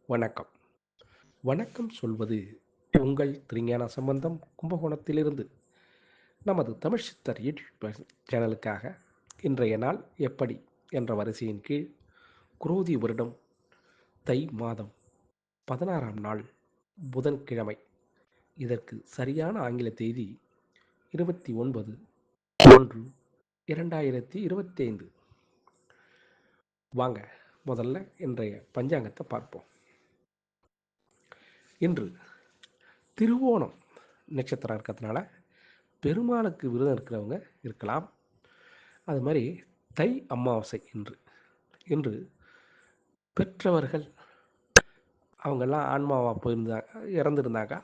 வணக்கம். வணக்கம் சொல்வது உங்கள் திருஞான சம்பந்தம் கும்பகோணத்திலிருந்து. நமது தமிழ் சித்தர் யூடியூப் சேனலுக்காக இன்றைய நாள் எப்படி என்ற வரிசையின் கீழ் குரோதி வருடம் தை மாதம் 16ஆம் நாள் புதன்கிழமை. இதற்கு சரியான ஆங்கில தேதி 29/1/2025. வாங்க முதல்ல இன்றைய பஞ்சாங்கத்தை பார்ப்போம். இன்று திருவோணம் நட்சத்திரம் இருக்கிறதுனால பெருமாளுக்கு விரதம் இருக்கிறவங்க இருக்கலாம். அது மாதிரி தை அமாவாசை இன்று இன்று பெற்றவர்கள் அவங்கெல்லாம் ஆன்மாவாக இறந்துருந்தாக்கா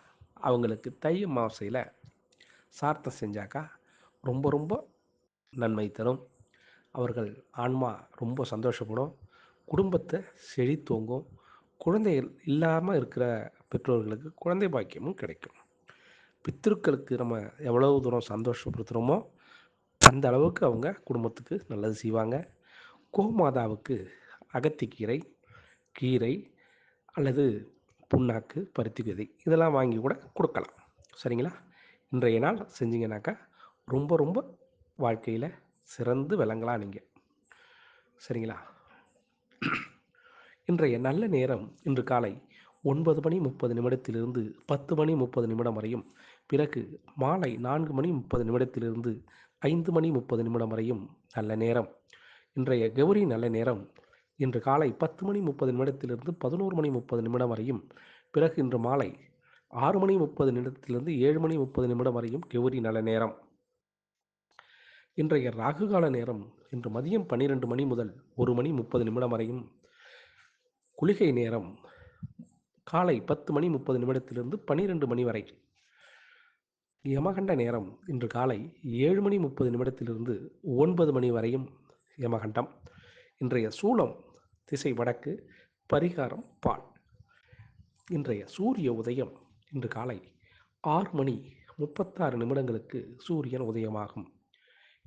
அவங்களுக்கு தை அமாவாசையில் சார்த்தம் செஞ்சாக்கா ரொம்ப ரொம்ப நன்மை தரும். அவர்கள் ஆன்மா ரொம்ப சந்தோஷப்படும், குடும்பத்தை செழித்தோங்கும். குழந்தைகள் இல்லாமல் இருக்கிற பெற்றோர்களுக்கு குழந்தை பாக்கியமும் கிடைக்கும். பித்திருக்களுக்கு நம்ம எவ்வளவு தூரம் சந்தோஷப்படுத்துகிறோமோ அந்த அளவுக்கு அவங்க குடும்பத்துக்கு நல்லது செய்வாங்க. கோமாதாவுக்கு அகத்திக்கீரை, கீரை அல்லது புண்ணாக்கு, பருத்தி விதை இதெல்லாம் வாங்கி கூட கொடுக்கலாம். சரிங்களா? இன்றைய நாள் செஞ்சிங்கனாக்கா ரொம்ப ரொம்ப வாழ்க்கையில் சிறந்து விளங்கலாம் நீங்கள். சரிங்களா? இன்றைய நல்ல நேரம் இன்று காலை 9:30 10:30 வரையும், பிறகு மாலை 4:30 5:30 வரையும் நல்ல நேரம். இன்றைய கௌரி நல்ல நேரம் இன்று காலை 10:30 11:30 வரையும், பிறகு இன்று மாலை 6:30 7:30 வரையும் கௌரி நல்ல நேரம். இன்றைய ராகுகால நேரம் இன்று மதியம் 12 மணி முதல் 1:30 வரையும், குளிகை நேரம் காலை 10:30 12 மணி வரை. யமகண்ட நேரம் இன்று காலை 7:30 9 மணி வரையும் யமகண்டம். இன்றைய சூலம் திசை வடக்கு, பரிகாரம் பால். இன்றைய சூரிய உதயம் இன்று காலை 6:36 சூரியன் உதயமாகும்.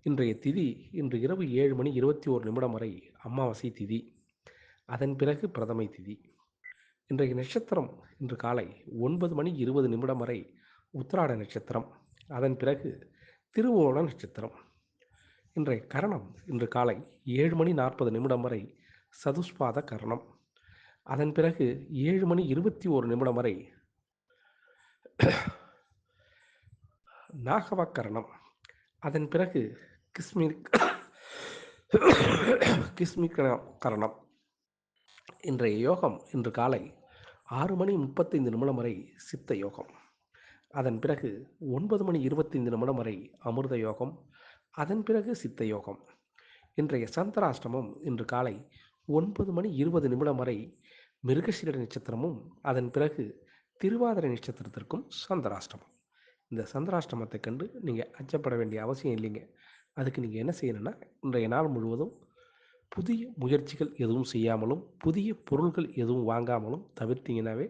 இன்றைய திதி இன்று இரவு 7:21 வரை அமாவாசை திதி, அதன் பிறகு பிரதமை திதி. இன்றைய நட்சத்திரம் இன்று காலை 9:20 வரை உத்திராட நட்சத்திரம், அதன் பிறகு திருவோண நட்சத்திரம். இன்றைய கரணம் இன்று காலை 7:40 வரை சதுஷ்பாத கரணம், அதன் பிறகு 7:21 வரை நாகவக்கரணம், அதன் பிறகு கிஸ்மி கரணம். இன்றைய யோகம் இன்று காலை 6:35 வரை சித்த யோகம், அதன் பிறகு 9:25 வரை அமிர்த யோகம், அதன் பிறகு சித்த யோகம். இன்றைய சந்திராஷ்டமம் இன்று காலை 9:20 வரை மிருகசீரிட நட்சத்திரமும், அதன் பிறகு திருவாதிரை நட்சத்திரத்திற்கும் சந்திராஷ்டமம். இந்த சந்திராஷ்டமத்தை கண்டு நீங்கள் அச்சப்பட வேண்டிய அவசியம் இல்லைங்க. அதுக்கு நீங்கள் என்ன செய்யணும்னா, இன்றைய நாள் முழுவதும் புதிய முயற்சிகள் எதுவும் செய்யாமலும் புதிய பொருள்கள் எதுவும் வாங்காமலும் தவிர்த்தீங்கன்னாவே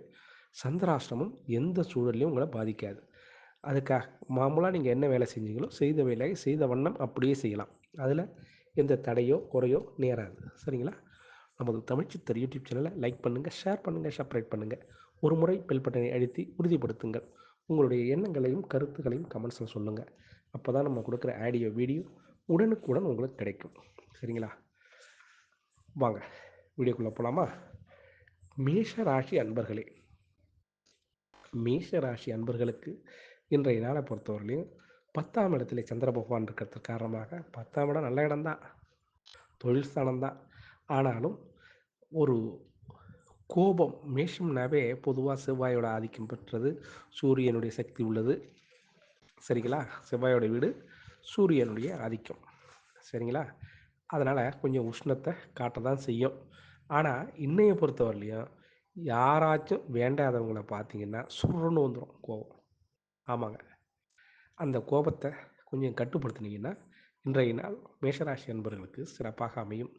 சந்திராஷ்டமம் எந்த சூழல்லையும் உங்களை பாதிக்காது. அதுக்காக மாமூலாக நீங்கள் என்ன வேலை செஞ்சீங்களோ செய்த வேலையை செய்த வண்ணம் அப்படியே செய்யலாம். அதில் எந்த தடையோ குறையோ நேராது. சரிங்களா? நமது தமிழ்ச்சித்தர் யூடியூப் சேனலை லைக் பண்ணுங்கள், ஷேர் பண்ணுங்கள், சப்ஸ்கிரைப் பண்ணுங்கள். ஒரு முறை பெல் பட்டனை அழுத்தி உறுதிப்படுத்துங்கள். உங்களுடைய எண்ணங்களையும் கருத்துக்களையும் கமெண்ட்ஸில் சொல்லுங்கள். அப்போ தான் நம்ம கொடுக்குற ஆடியோ வீடியோ உடனுக்குடன் உங்களுக்கு கிடைக்கும். சரிங்களா? வாங்க வீடியோக்குள்ளே போகலாமா? மேஷராசி அன்பர்களே, மேஷராசி அன்பர்களுக்கு இன்றைய நாளை பொறுத்தவரையிலையும் 10ஆம் இடத்துல சந்திர பகவான் இருக்கிறதுக்கு காரணமாக 10ஆம் இடம் நல்ல இடம்தான், தொழில் ஸ்தானம்தான். ஆனாலும் ஒரு கோபம், மேஷம்னாவே பொதுவாக செவ்வாயோட ஆதிக்கம் பெற்றது, சூரியனுடைய சக்தி உள்ளது. சரிங்களா? செவ்வாயோட வீடு சூரியனுடைய ஆதிக்கம். சரிங்களா? அதனால் கொஞ்சம் உஷ்ணத்தை காட்ட தான் செய்யும். ஆனால் இன்னையை பொறுத்தவரையிலையும் யாராச்சும் வேண்டாதவங்களை பார்த்தீங்கன்னா சுருன்னு வந்துடும் கோபம். ஆமாங்க. அந்த கோபத்தை கொஞ்சம் கட்டுப்படுத்தினீங்கன்னா இன்றைய நாள் மேஷராசி அன்பர்களுக்கு சிறப்பாக அமையும்.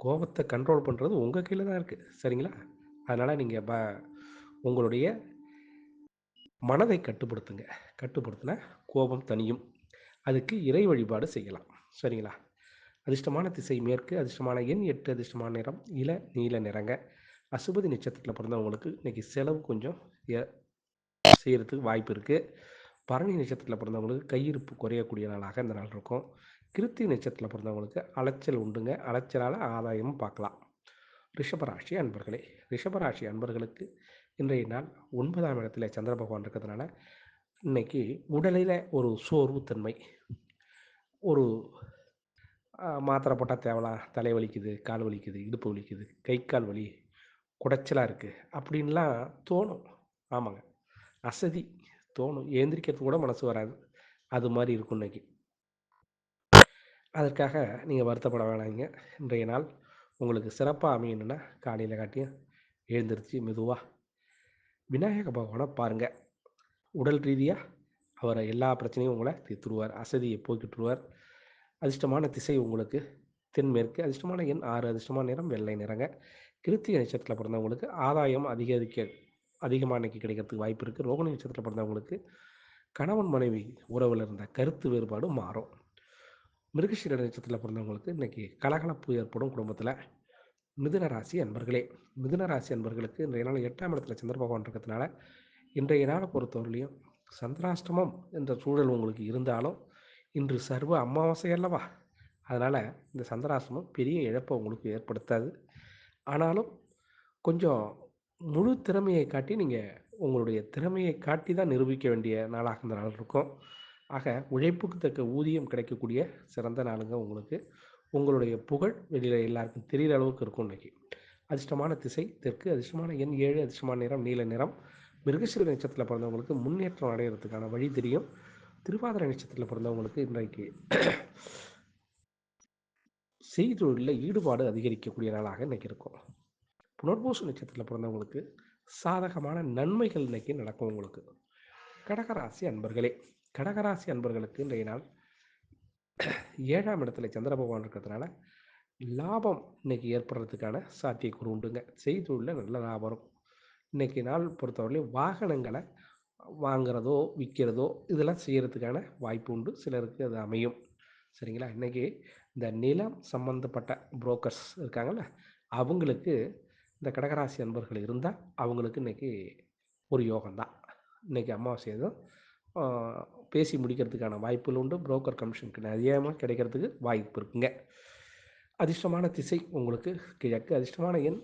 கோபத்தை கண்ட்ரோல் பண்ணுறது உங்கள் கையில் தான் இருக்குது. சரிங்களா? அதனால் நீங்கள் உங்களுடைய மனதை கட்டுப்படுத்துங்க. கட்டுப்படுத்தினா கோபம் தனியும். அதுக்கு இறை வழிபாடு செய்யலாம். சரிங்களா? அதிர்ஷ்டமான திசை மேற்கு, அதிர்ஷ்டமான எண் 8, அதிர்ஷ்டமான நிறம் இள நீல நிறங்க. அசுபதி நட்சத்திரத்தில் பிறந்தவங்களுக்கு இன்றைக்கி செலவு கொஞ்சம் செய்கிறதுக்கு வாய்ப்பு இருக்குது. பரணி நட்சத்திரத்தில் பிறந்தவங்களுக்கு கையிருப்பு குறையக்கூடிய நாளாக இந்த நாள் இருக்கும். கிருத்திகை நட்சத்திரத்தில் பிறந்தவங்களுக்கு அலைச்சல் உண்டுங்க. அலைச்சலால் ஆதாயமும் பார்க்கலாம். ரிஷபராசி அன்பர்களே, ரிஷபராசி அன்பர்களுக்கு இன்றைய நாள் 9ஆம் இடத்துல சந்திர பகவான் இருக்கிறதுனால இன்னைக்கு உடலில் ஒரு சோர்வுத்தன்மை, ஒரு மாத்திரை போட்டால் தேவலாம், தலை வலிக்குது, கால் வலிக்குது, இடுப்பு வலிக்குது, கை கால் வலி குடைச்சலாக இருக்குது அப்படின்லாம் தோணும். ஆமாங்க, அசதி தோணும். ஏந்திரிக்கிறது கூட மனசு வராது. அது மாதிரி இருக்கும் இன்னைக்கு. அதற்காக நீங்கள் வருத்தப்பட வேணாங்க. இன்றைய நாள் உங்களுக்கு சிறப்பாக அமையணுன்னா காலையில் காட்டியும் எழுந்திரிச்சு மெதுவாக விநாயக பகவானை பாருங்கள். உடல் ரீதியாக அவரை எல்லா பிரச்சனையும் உங்களை தீர்த்துருவார், அசதியை போக்கிட்டுருவார். அதிர்ஷ்டமான திசை உங்களுக்கு தென்மேற்கு, அதிர்ஷ்டமான எண் 6, அதிர்ஷ்டமான நிறம் வெள்ளை நிறங்க. கிருத்திகை நட்சத்திரத்தில் பிறந்தவங்களுக்கு ஆதாயம் அதிகமாக இன்றைக்கி கிடைக்கிறதுக்கு வாய்ப்பு இருக்குது. ரோகிணி நட்சத்திரத்தில் பிறந்தவங்களுக்கு கணவன் மனைவி உறவில் இருந்த கருத்து வேறுபாடு மாறும். மிருகசீர நட்சத்திரத்தில் பிறந்தவங்களுக்கு இன்றைக்கி கலகலப்பு ஏற்படும் குடும்பத்தில். மிதுன ராசி அன்பர்களே, மிதுன ராசி அன்பர்களுக்கு இன்றைய நாள் 8ஆம் இடத்துல சந்திர பகவான் இருக்கிறதுனால இன்றைய நாளை பொறுத்தவரையிலையும் சந்திராஷ்டமம் என்ற சூழல் உங்களுக்கு இருந்தாலும் இன்று சர்வ அமாவாசை அல்லவா, அதனால் இந்த சந்திராஷ்டமம் பெரிய இழப்பை உங்களுக்கு ஏற்படுத்தாது. ஆனாலும் கொஞ்சம் முழு திறமையை காட்டி நீங்கள் உங்களுடைய திறமையை காட்டி தான் நிரூபிக்க வேண்டிய நாளாக இந்த நாள் இருக்கும். ஆக உழைப்புக்கு தக்க ஊதியம் கிடைக்கக்கூடிய சிறந்த நாளுங்க உங்களுக்கு. உங்களுடைய புகழ் வெளியில் எல்லாருக்கும் தெரிகிற அளவுக்கு இருக்கும் இன்றைக்கி. அதிர்ஷ்டமான திசை தெற்கு, அதிர்ஷ்டமான எண் 7, அதிர்ஷ்டமான நிறம் நீல நிறம். மிருகசீர நட்சத்திரத்தில் பிறந்தவங்களுக்கு முன்னேற்றம் அடைகிறதுக்கான வழி தெரியும். திருவாதிரை நட்சத்திரத்தில் பிறந்தவங்களுக்கு இன்றைக்கு செய்தொழிலில் ஈடுபாடு அதிகரிக்கக்கூடிய நாளாக இன்றைக்கி இருக்கும். புனர்பூச நட்சத்திரத்தில் பிறந்தவங்களுக்கு சாதகமான நன்மைகள் இன்றைக்கி நடக்கும் உங்களுக்கு. கடகராசி அன்பர்களே, கடகராசி அன்பர்களுக்கு இன்றைய நாள் 7ஆம் இடத்துல சந்திர பகவான் இருக்கிறதுனால லாபம் இன்னைக்கு ஏற்படுறதுக்கான சாத்தியக்கூறு உண்டுங்க. செய்தொழிலில் நல்ல லாபம் வரும். இன்றைக்கி நாள் பொறுத்தவரையிலும் வாகனங்களை வாங்கிறதோ விற்கிறதோ இதெல்லாம் செய்கிறதுக்கான வாய்ப்பு உண்டு. சிலருக்கு அது அமையும். சரிங்களா? இன்றைக்கி இந்த நிலம் சம்மந்தப்பட்ட புரோக்கர்ஸ் இருக்காங்கள்ல, அவங்களுக்கு இந்த கடகராசி அன்பர்கள் இருந்தால் அவங்களுக்கு இன்றைக்கி ஒரு யோகம்தான். இன்றைக்கி அமாவாசை எதுவும் பேசி முடிக்கிறதுக்கான வாய்ப்புகள் உண்டு. புரோக்கர் கமிஷனுக்கு நிறையமாக கிடைக்கிறதுக்கு வாய்ப்பு இருக்குங்க. அதிர்ஷ்டமான திசை உங்களுக்கு கிழக்கு, அதிர்ஷ்டமான எண்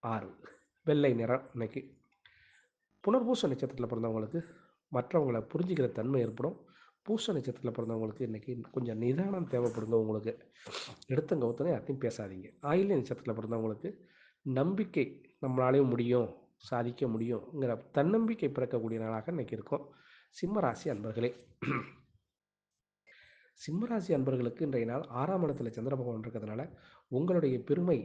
6, வெள்ளை நிறம். இன்னைக்கு புனர்பூச நட்சத்திரத்தில் பிறந்தவங்களுக்கு மற்றவங்களை புரிஞ்சுக்கிற தன்மை ஏற்படும். பூச நட்சத்திரத்தில் பிறந்தவங்களுக்கு இன்றைக்கி கொஞ்சம் நிதானம் தேவைப்படுங்க. உங்களுக்கு எடுத்த கவுத்தனை யார்த்தையும் பேசாதீங்க. ஆயில்ய நட்சத்திரத்தில் பிறந்தவங்களுக்கு நம்பிக்கை, நம்மளாலேயும் முடியும், சாதிக்க முடியுங்கிற தன்னம்பிக்கை பிறக்கக்கூடிய நாளாக இன்றைக்கி இருக்கும். சிம்மராசி அன்பர்களே, சிம்மராசி அன்பர்களுக்கு இன்றைய நாள் 6ஆம் இடத்துல சந்திர பகவான் இருக்கிறதுனால உங்களுடைய பெருமை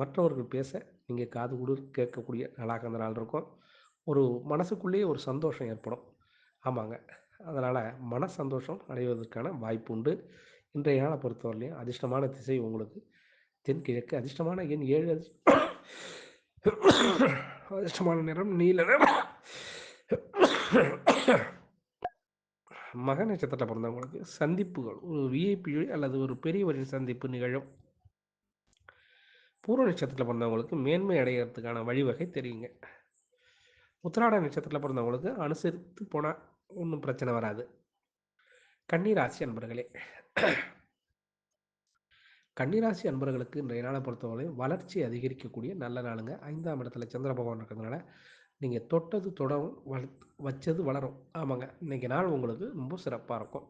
மற்றவர்கள் பேச நீங்கள் காது கொடு கேட்கக்கூடிய நாளாக அந்த நாள் இருக்கும். ஒரு மனசுக்குள்ளேயே ஒரு சந்தோஷம் ஏற்படும். ஆமாங்க, அதனால் மன சந்தோஷம் அடைவதற்கான வாய்ப்பு உண்டு. இன்றைய நாளை பொறுத்தவரையிலையும் அதிர்ஷ்டமான திசை உங்களுக்கு தென்கிழக்கு, அதிர்ஷ்டமான எண் 7, அதிர்ஷ்டமான நிறம் நீல நிறம். மக நட்சத்திரத்தில் பிறந்தவங்களுக்கு சந்திப்புகள், ஒரு விஐபி அல்லது ஒரு பெரியவரின் சந்திப்பு நிகழும். பூர்வ நட்சத்திரத்தில் பிறந்தவங்களுக்கு மேன்மை அடைகிறதுக்கான வழிவகை தெரியுங்க. உத்திராட நட்சத்திரத்தில் பிறந்தவங்களுக்கு அனுசரித்து போனால் ஒன்றும் பிரச்சனை வராது. கன்னிராசி அன்பர்களே, கன்னிராசி அன்பர்களுக்கு இன்றைய நாளை பொறுத்தவரை வளர்ச்சி அதிகரிக்கக்கூடிய நல்ல நாளுங்க. 5ஆம் இடத்துல சந்திர பகவான் இருக்கிறதுனால நீங்கள் தொட்டது தொடரும், வச்சது வளரும். ஆமாங்க, இன்றைக்கி நாள் உங்களுக்கு ரொம்ப சிறப்பாக இருக்கும்.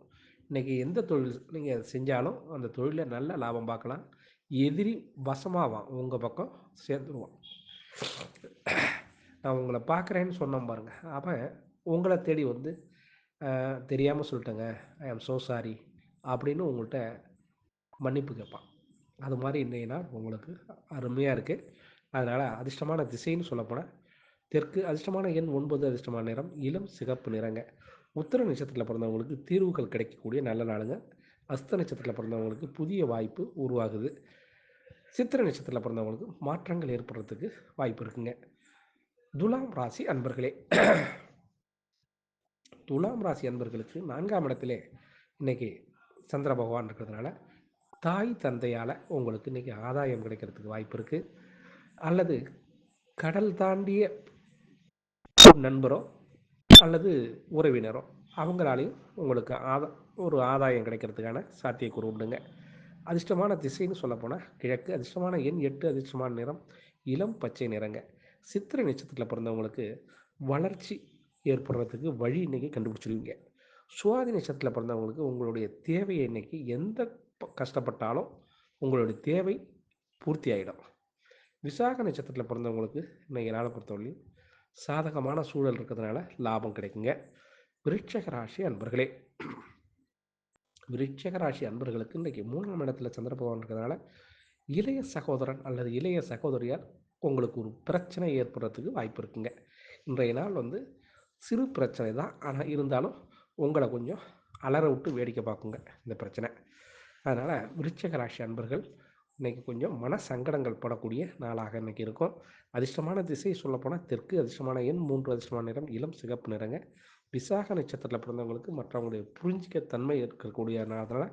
இன்றைக்கி எந்த தொழில் நீங்கள் செஞ்சாலும் அந்த தொழிலில் நல்ல லாபம் பார்க்கலாம். எதிரி வசமாவான், உங்கள் பக்கம் சேர்ந்துருவான். நான் உங்களை பார்க்குறேன்னு சொன்னேன் பாருங்கள், அவன் உங்களை தேடி வந்து தெரியாமல் சொல்லிட்டேங்க, ஐ ஆம் ஸோ சாரி அப்படின்னு உங்கள்கிட்ட மன்னிப்பு கேட்பான். அது மாதிரி இன்றைய நாள் உங்களுக்கு அருமையாக இருக்குது. அதனால் அதிர்ஷ்டமான திசைன்னு சொல்லப்போனால் தெற்கு, அதிர்ஷ்டமான எண் 9, அதிர்ஷ்டமான நிறம் இளம் சிகப்பு நிறங்க. உத்திர நட்சத்திரத்தில் பிறந்தவங்களுக்கு தீர்வுகள் கிடைக்கக்கூடிய நல்ல நாளுங்க. அஸ்த நட்சத்திரத்தில் பிறந்தவங்களுக்கு புதிய வாய்ப்பு உருவாகுது. சித்திரை நட்சத்திரத்தில் பிறந்தவங்களுக்கு மாற்றங்கள் ஏற்படுறதுக்கு வாய்ப்பு இருக்குங்க. துலாம் ராசி அன்பர்களே, துலாம் ராசி அன்பர்களுக்கு 4ஆம் இடத்திலே இன்றைக்கி சந்திர பகவான் இருக்கிறதுனால தாய் தந்தையால் உங்களுக்கு இன்றைக்கி ஆதாயம் கிடைக்கிறதுக்கு வாய்ப்பு இருக்குது. அல்லது கடல் தாண்டிய நண்பரோ அல்லது உறவினரோ அவங்களாலையும் உங்களுக்கு ஒரு ஆதாயம் கிடைக்கிறதுக்கான சாத்தியக்கூறு உண்டுங்க. அதிர்ஷ்டமான திசைன்னு சொல்லப்போனால் கிழக்கு. அதிர்ஷ்டமான எண் 8. அதிர்ஷ்டமான நிறம் இளம் பச்சை நிறங்க. சித்திரை நட்சத்திரத்தில் பிறந்தவங்களுக்கு வளர்ச்சி ஏற்படுறதுக்கு வழி இன்றைக்கி கண்டுபிடிச்சிருவீங்க. சுவாதி நட்சத்திரத்தில் பிறந்தவங்களுக்கு உங்களுடைய தேவையை இன்றைக்கி எந்த கஷ்டப்பட்டாலும் உங்களுடைய தேவை பூர்த்தி ஆகிடும். விசாக நட்சத்திரத்தில் பிறந்தவங்களுக்கு இன்றைக்கி நாளை பொறுத்தவரையும் சாதகமான சூழல் இருக்கிறதுனால லாபம் கிடைக்குங்க. விருட்சக ராசி அன்பர்களே, விருட்சக ராசி அன்பர்களுக்கு இன்றைக்கி 3ஆம் இடத்துல சந்திர பகவான் இருக்கிறதுனால இளைய சகோதரன் அல்லது இளைய சகோதரியார் உங்களுக்கு ஒரு பிரச்சனை ஏற்படுறதுக்கு வாய்ப்பு இருக்குங்க. இன்றைய நாள் சிறு பிரச்சனை தான், ஆனால் இருந்தாலும் உங்களை கொஞ்சம் அலற விட்டு வேடிக்கை பார்க்குங்க இந்த பிரச்சனை. அதனால் விருட்சக ராசி அன்பர்கள் இன்றைக்கி கொஞ்சம் மன சங்கடங்கள் படக்கூடிய நாளாக இன்றைக்கி இருக்கும். அதிர்ஷ்டமான திசை சொல்லப்போனால் தெற்கு. அதிர்ஷ்டமான எண் 3. அதிர்ஷ்டமான நிறம் இளம் சிகப்பு நிறங்க. விசாக நட்சத்திரத்தில் பிறந்தவங்களுக்கு மற்றவங்களுடைய புரிஞ்சிக்க தன்மை இருக்கக்கூடியனால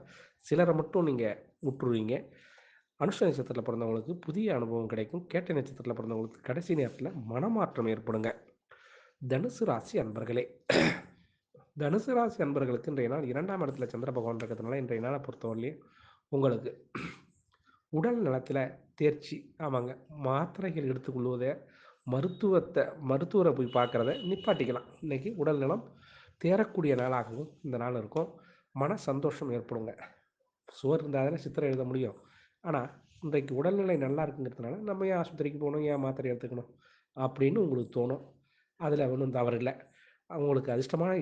சிலரை மட்டும் நீங்கள் விட்டுருவீங்க. அனுஷ நட்சத்திரத்தில் பிறந்தவங்களுக்கு புதிய அனுபவம் கிடைக்கும். கேட்டை நட்சத்திரத்தில் பிறந்தவங்களுக்கு கடைசி நேரத்தில் மனமாற்றம் ஏற்படுங்க. தனுசு ராசி அன்பர்களே, தனுசு ராசி அன்பர்களுக்கு இன்றைய நாள் 2ஆம் இடத்துல சந்திர பகவான் இருக்கிறதுனால இன்றைய நாளை பொறுத்தவரையிலையும் உங்களுக்கு உடல் நலத்தில் தேர்ச்சி. ஆமாங்க, மாத்திரைகள் எடுத்துக்கொள்வதை மருத்துவரை போய் பார்க்குறத நிப்பாட்டிக்கலாம். இன்றைக்கி உடல் நலம் தேரக்கூடிய நாளாகவும் இந்த நாள் இருக்கும். மன சந்தோஷம் ஏற்படுங்க. சுவர் இருந்தால் தானே சித்திரை எழுத முடியும். ஆனால் இன்றைக்கு உடல்நிலை நல்லா இருக்குங்கிறதுனால நம்ம ஏன் ஆஸ்பத்திரிக்கு போகணும், ஏன் மாத்திரை எடுத்துக்கணும் அப்படின்னு உங்களுக்கு தோணும். அதில் ஒன்றும் தவறில்லை. அவங்களுக்கு அதிர்ஷ்டமான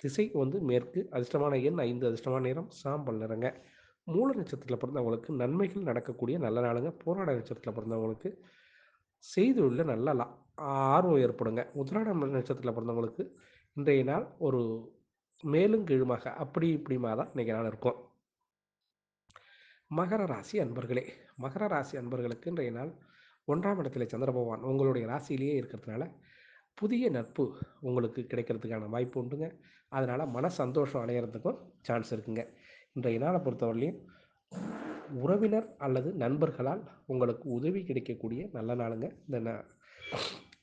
திசை மேற்கு. அதிர்ஷ்டமான எண் 5. அதிர்ஷ்டமான நிறம் சாம்பல் நிறங்க. மூல நட்சத்திரத்தில் பிறந்தவங்களுக்கு நன்மைகள் நடக்கக்கூடிய நல்ல நாளுங்க. போராட நட்சத்திரத்தில் பிறந்தவங்களுக்கு செய்துள்ள நல்ல ஆர்வம் ஏற்படுங்க. உத்திராட நட்சத்திரத்தில் பிறந்தவங்களுக்கு இன்றைய நாள் ஒரு மேலும் கீழுமாக அப்படி இப்படிமா தான் இன்றைக்கி நாள் இருக்கும். மகர ராசி அன்பர்களே, மகர ராசி அன்பர்களுக்கு இன்றைய நாள் 1ஆம் இடத்துல சந்திர பகவான் உங்களுடைய ராசியிலேயே இருக்கிறதுனால புதிய நட்பு உங்களுக்கு கிடைக்கிறதுக்கான வாய்ப்பு உண்டுங்க. அதனால் மன சந்தோஷம் அடையிறதுக்கும் சான்ஸ் இருக்குங்க. இன்றைய நாளை பொறுத்தவரையிலையும் உறவினர் அல்லது நண்பர்களால் உங்களுக்கு உதவி கிடைக்கக்கூடிய நல்ல நாளுங்க இந்த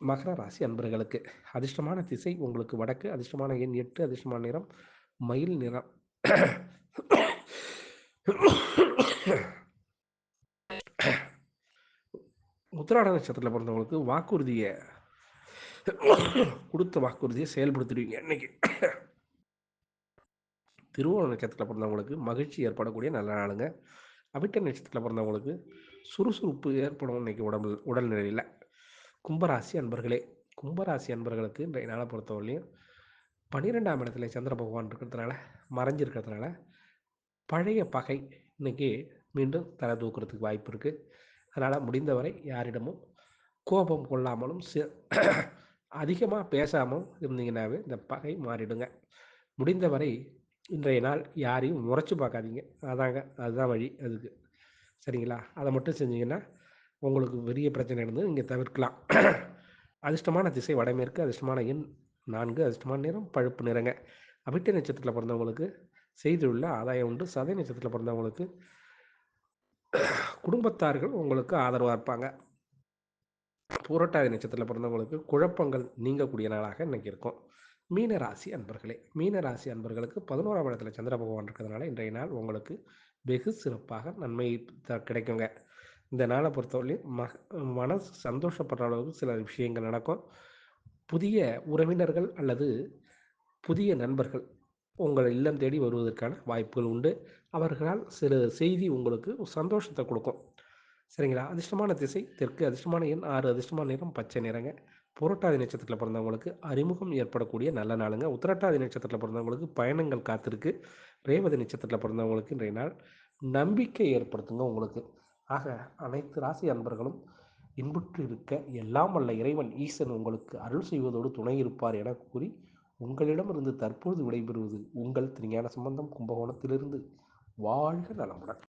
மகர ராசி அன்பர்களுக்கு. அதிர்ஷ்டமான திசை உங்களுக்கு வடக்கு. அதிர்ஷ்டமான எண் 8. அதிர்ஷ்டமான நிறம் மயில் நிறம். உத்திராட நட்சத்திரத்தில் பிறந்தவங்களுக்கு வாக்குறுதியை கொடுத்த வாக்குறுதியை செயல்படுத்திடுவீங்க இன்னைக்கு. திருவோண நட்சத்திரத்தில் பிறந்தவங்களுக்கு மகிழ்ச்சி ஏற்படக்கூடிய நல்ல நாளுங்க. அவிட்ட நட்சத்திரத்தில் பிறந்தவங்களுக்கு சுறுசுறுப்பு ஏற்படும் இன்னைக்கு உடல்நிலையில். கும்பராசி அன்பர்களே, கும்பராசி அன்பர்களுக்கு இன்றைய நாளை பொறுத்தவரையிலையும் 12ஆம் இடத்துல சந்திர பகவான் இருக்கிறதுனால மறைஞ்சிருக்கிறதுனால பழைய பகை இன்றைக்கி மீண்டும் தலை தூக்கிறதுக்கு வாய்ப்பு இருக்குது. அதனால் முடிந்தவரை யாரிடமும் கோபம் கொள்ளாமலும் அதிகமாக பேசாமல் இருந்தீங்கன்னாவே இந்த பகை மாறிடுங்க. முடிந்தவரை இன்றைய நாள் யாரையும் முறைச்சி பார்க்காதீங்க. அதுதான் வழி அதுக்கு. சரிங்களா? அதை மட்டும் செஞ்சீங்கன்னா உங்களுக்கு பெரிய பிரச்சனை இருந்து நீங்கள் தவிர்க்கலாம். அதிர்ஷ்டமான திசை வடமேற்கு. அதிர்ஷ்டமான எண் 4. அதிர்ஷ்டமான நிறம் பழுப்பு நிறங்க. அவிட்ட நட்சத்திரத்தில் பிறந்தவங்களுக்கு செய்துள்ள ஆதாயம் உண்டு. சதய நட்சத்திரத்தில் பிறந்தவங்களுக்கு குடும்பத்தார்கள் உங்களுக்கு ஆதரவாக இருப்பாங்க. பூரட்டாதி நட்சத்திரத்தில் பிறந்தவங்களுக்கு குழப்பங்கள் நீங்கக்கூடிய நாளாக இன்றைக்கி இருக்கும். மீனராசி அன்பர்களே, மீனராசி அன்பர்களுக்கு 11ஆம் இடத்துல சந்திர பகவான் இருக்கிறதுனால இன்றைய நாள் உங்களுக்கு வெகு சிறப்பாக நன்மை கிடைக்குங்க. இந்த நாளை பொறுத்தவரையிலும் மனசு சந்தோஷப்படுற அளவுக்கு சில விஷயங்கள் நடக்கும். புதிய உறவினர்கள் அல்லது புதிய நண்பர்கள் உங்கள் இல்லம் தேடி வருவதற்கான வாய்ப்புகள் உண்டு. அவர்களால் சில செய்தி உங்களுக்கு சந்தோஷத்தை கொடுக்கும். சரிங்களா? அதிர்ஷ்டமான திசை தெற்கு. அதிர்ஷ்டமான எண் 6. அதிர்ஷ்டமான நிறம் பச்சை நிறங்க. புரட்டாதி நட்சத்திரத்தில் பிறந்தவங்களுக்கு அறிமுகம் ஏற்படக்கூடிய நல்ல நாளுங்க. உத்திரட்டாதி நட்சத்திரத்தில் பிறந்தவங்களுக்கு பயணங்கள் காத்திருக்கு. ரேவதி நட்சத்திரத்தில் பிறந்தவங்களுக்கு இன்றைய நாள் நம்பிக்கை ஏற்படுத்துங்க உங்களுக்கு. ஆக அனைத்து ராசி அன்பர்களும் இன்புற்று இருக்க எல்லாம் வல்ல இறைவன் ஈசன் உங்களுக்கு அருள் செய்வதோடு துணை இருப்பார் என கூறி உங்களிடமிருந்து தற்போது விடைபெறுவது உங்கள் திருஞான சம்பந்தம், கும்பகோணத்திலிருந்து. வாழ்க நலமுடன்.